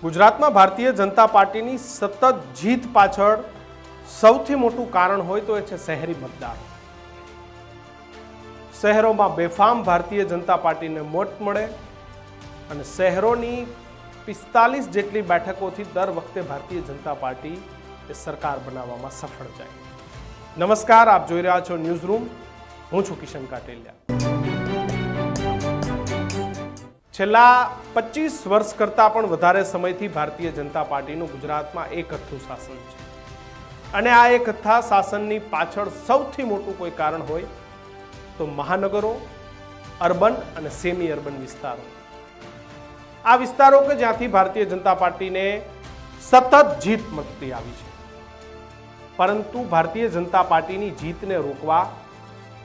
ગુજરાતમાં ભારતીય જનતા પાર્ટીની સતત જીત પાછળ સૌથી મોટું કારણ હોય તો એ છે શહેરી મતદારો. શહેરોમાં બેફામ ભારતીય જનતા પાર્ટીને મત મળે અને શહેરોની 45 જેટલી બેઠકોથી દર વખતે ભારતીય જનતા પાર્ટી એ સરકાર બનાવવામાં સફળ જાય. નમસ્કાર, આપ જોઈ રહ્યા છો ન્યૂઝ રૂમ. હું છું કિશન કાટેલિયા. છેલ્લા 25 વર્ષ કરતાં પણ વધારે સમયથી ભારતીય જનતા પાર્ટીનું ગુજરાતમાં એકહથ્થું શાસન છે અને આ એકહથ્થા શાસનની પાછળ સૌથી મોટું કોઈ કારણ હોય તો મહાનગરો, અર્બન અને સેમી અર્બન વિસ્તારો. આ વિસ્તારો કે જ્યાંથી ભારતીય જનતા પાર્ટીને સતત જીત મળતી આવી છે, પરંતુ ભારતીય જનતા પાર્ટીની જીતને રોકવા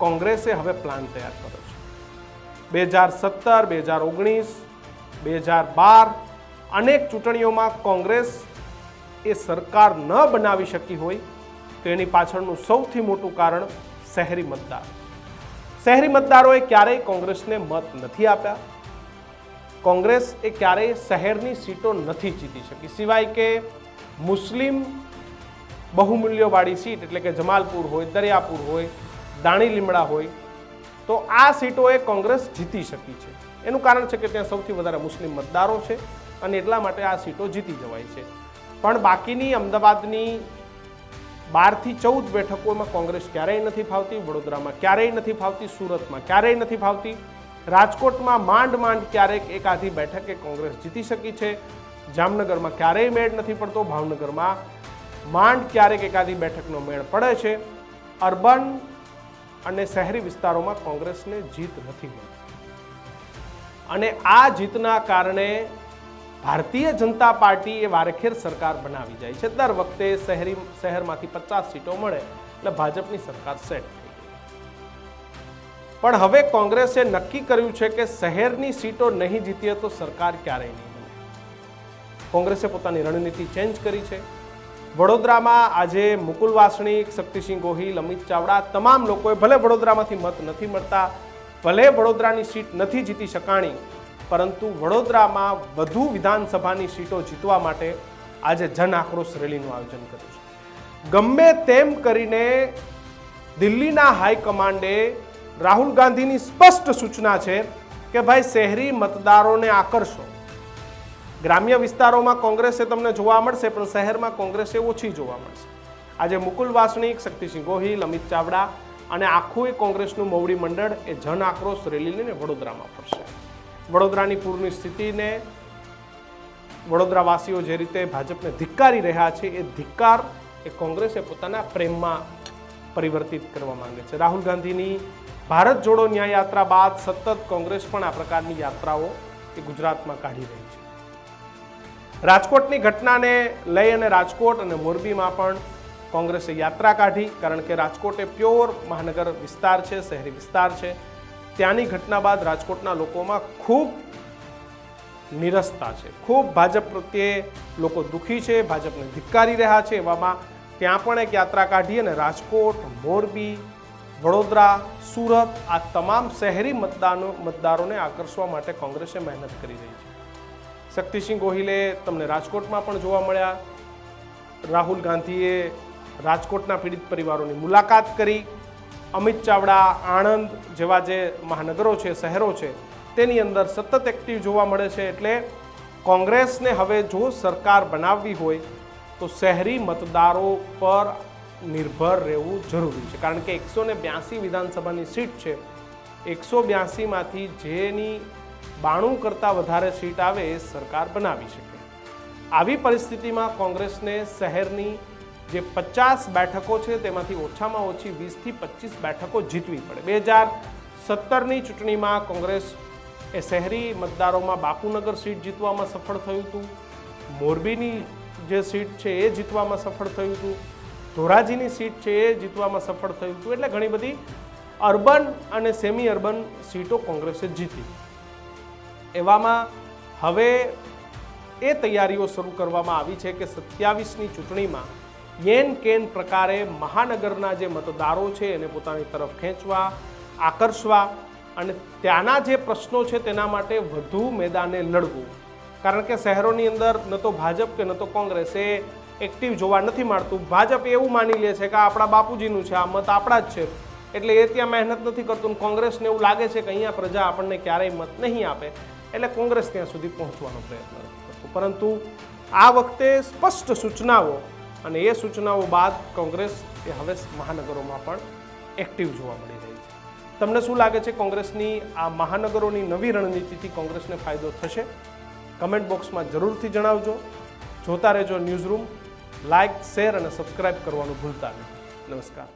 કોંગ્રેસે હવે પ્લાન તૈયાર કર્યો છે. 2017, 2019, 2012 અનેક ચૂંટણીઓમાં કોંગ્રેસ એ સરકાર ન બનાવી શકી હોય તો એની પાછળનું સૌથી મોટું કારણ શહેરી મતદાર. શહેરી મતદારોએ ક્યારેય કોંગ્રેસને મત નથી આપ્યા. કોંગ્રેસ એ ક્યારેય શહેરની સીટો નથી જીતી શકી, સિવાય કે મુસ્લિમ બહુમૂલ્યવાળી સીટ એટલે કે જમાલપુર હોય, દરિયાપુર હોય, દાણી લીમડા હોય, તો આ સીટોએ કોંગ્રેસ જીતી શકી છે. એનું કારણ છે કે ત્યાં સૌથી વધારે મુસ્લિમ મતદારો છે અને એટલા માટે આ સીટો જીતી જવાય છે. પણ બાકીની અમદાવાદની 12 થી 14 બેઠકોમાં કોંગ્રેસ ક્યારેય નથી ફાવતી, વડોદરામાં ક્યારેય નથી ફાવતી, સુરતમાં ક્યારેય નથી ફાવતી, રાજકોટમાં માંડ ક્યારેક એકાધી બેઠકે કોંગ્રેસ જીતી શકી છે, જામનગરમાં ક્યારેય મેળ નથી પડતો, ભાવનગરમાં માંડ ક્યારેક એકાધી બેઠકનો મેળ પડે છે. અર્બન અને શહેરી વિસ્તારોમાં કોંગ્રેસને જીત નથી મળતી અને આ જીતના કારણે ભારતીય જનતા પાર્ટી એ વારેખેર સરકાર બનાવી જાય છે. દર વખતે શહેરમાંથી 50 સીટો મળે એટલે ભાજપની સરકાર સેટ થઈ ગઈ. પણ હવે કોંગ્રેસે નક્કી કર્યું છે કે શહેરની સીટો નહીં જીતીએ તો સરકાર ક્યારેય નહીં બને. કોંગ્રેસે પોતાની રણનીતિ ચેન્જ કરી છે. વડોદરામાં આજે મુકુલ વાસનિક, શક્તિસિંહ ગોહિલ, અમિત ચાવડા તમામ લોકોએ ભલે વડોદરામાંથી મત નથી મળતા, ભલે વડોદરાની સીટ નથી જીતી શકાણી, પરંતુ વડોદરામાં વધુ વિધાનસભાની સીટો જીતવા માટે આજે જન આક્રોશ રેલીનું આયોજન કર્યું છે. ગમે તેમ કરીને દિલ્હીના હાઈકમાન્ડે રાહુલ ગાંધીની સ્પષ્ટ સૂચના છે કે ભાઈ શહેરી મતદારોને આકર્ષો. ગ્રામ્ય વિસ્તારોમાં કોંગ્રેસે તમને જોવા મળશે, પણ શહેરમાં કોંગ્રેસે ઓછી જોવા મળશે. આજે મુકુલ વાસનિક, શક્તિસિંહ ગોહિલ, અમિત ચાવડા અને આખું કોંગ્રેસનું મોવડી મંડળ એ જન આક્રોશ રેલી લઈને વડોદરામાં ફરશે. વડોદરાની પૂરની સ્થિતિને વડોદરાવાસીઓ જે રીતે ભાજપને ધિક્કારી રહ્યા છે, એ ધિક્કાર એ કોંગ્રેસે પોતાના પ્રેમમાં પરિવર્તિત કરવા માંગે છે. રાહુલ ગાંધીની ભારત જોડો ન્યાય યાત્રા બાદ સતત કોંગ્રેસ પણ આ પ્રકારની યાત્રાઓ એ ગુજરાતમાં કાઢી રહી છે. રાજકોટની ઘટનાને લઈ અને રાજકોટ અને મોરબીમાં પણ કોંગ્રેસે યાત્રા કાઢી, કારણ કે રાજકોટ એ પ્યોર મહાનગર વિસ્તાર છે, શહેરી વિસ્તાર છે. ત્યાંની ઘટના બાદ રાજકોટના લોકોમાં ખૂબ નિરસતા છે, ખૂબ ભાજપ પ્રત્યે લોકો દુઃખી છે, ભાજપને ધિક્કારી રહ્યા છે. એવામાં ત્યાં પણ એક યાત્રા કાઢી અને રાજકોટ, મોરબી, વડોદરા, સુરત આ તમામ શહેરી મતદારોને આકર્ષવા માટે કોંગ્રેસે મહેનત કરી રહી છે. શક્તિસિંહ ગોહિલે તમને રાજકોટમાં પણ જોવા મળ્યા. રાહુલ ગાંધીએ રાજકોટના પીડિત પરિવારોની મુલાકાત કરી. અમિત ચાવડા આણંદ જેવા જે મહાનગરો છે, શહેરો છે, તેની અંદર સતત એક્ટિવ જોવા મળે છે. એટલે કોંગ્રેસને હવે જો સરકાર બનાવવી હોય તો શહેરી મતદારો પર નિર્ભર રહેવું જરૂરી છે, કારણ કે 182 વિધાનસભાની સીટ છે. 182માંથી જેની 92 કરતાં વધારે સીટ આવે એ સરકાર બનાવી શકે. આવી પરિસ્થિતિમાં કોંગ્રેસને શહેરની જે 50 બેઠકો છે તેમાંથી ઓછામાં ઓછી 20 થી 25 બેઠકો જીતવી પડે. 2017ની ચૂંટણીમાં કોંગ્રેસ એ શહેરી મતદારોમાં બાપુનગર સીટ જીતવામાં સફળ થયું હતું, મોરબીની જે સીટ છે એ જીતવામાં સફળ થયું હતું, ધોરાજીની સીટ છે એ જીતવામાં સફળ થયું હતું. એટલે ઘણી બધી અર્બન અને સેમી અર્બન સીટો કોંગ્રેસે જીતી. એવામાં હવે એ તૈયારીઓ શરૂ કરવામાં આવી છે કે 27ની ચૂંટણીમાં યેન કેન પ્રકારે મહાનગરના જે મતદારો છે એને પોતાની તરફ ખેંચવા, આકર્ષવા અને ત્યાંના જે પ્રશ્નો છે તેના માટે વધુ મેદાને લડવું. કારણ કે શહેરોની અંદર ન તો ભાજપ કે ન તો કોંગ્રેસ એ એક્ટિવ જોવા નથી મળતું. ભાજપ એવું માની લે છે કે આ આપણા બાપુજીનું છે, આ મત આપણા જ છે, એટલે એ ત્યાં મહેનત નથી કરતું. અને કોંગ્રેસને એવું લાગે છે કે અહીંયા પ્રજા આપણને ક્યારેય મત નહીં આપે, એટલે કોંગ્રેસ ત્યાં સુધી પહોંચવાનો પ્રયત્ન નથી કરતું. પરંતુ આ વખતે સ્પષ્ટ સૂચનાઓ, અને એ સૂચનાઓ બાદ કોંગ્રેસ એ હવે મહાનગરોમાં પણ એક્ટિવ જોવા મળી રહી છે. તમને શું લાગે છે, કોંગ્રેસની આ મહાનગરોની નવી રણનીતિથી કોંગ્રેસને ફાયદો થશે? કમેન્ટ બોક્સમાં જરૂરથી જણાવજો. જોતા રહેજો ન્યૂઝરૂમ. લાઇક, શેર અને સબસ્ક્રાઇબ કરવાનું ભૂલતા નહીં. નમસ્કાર.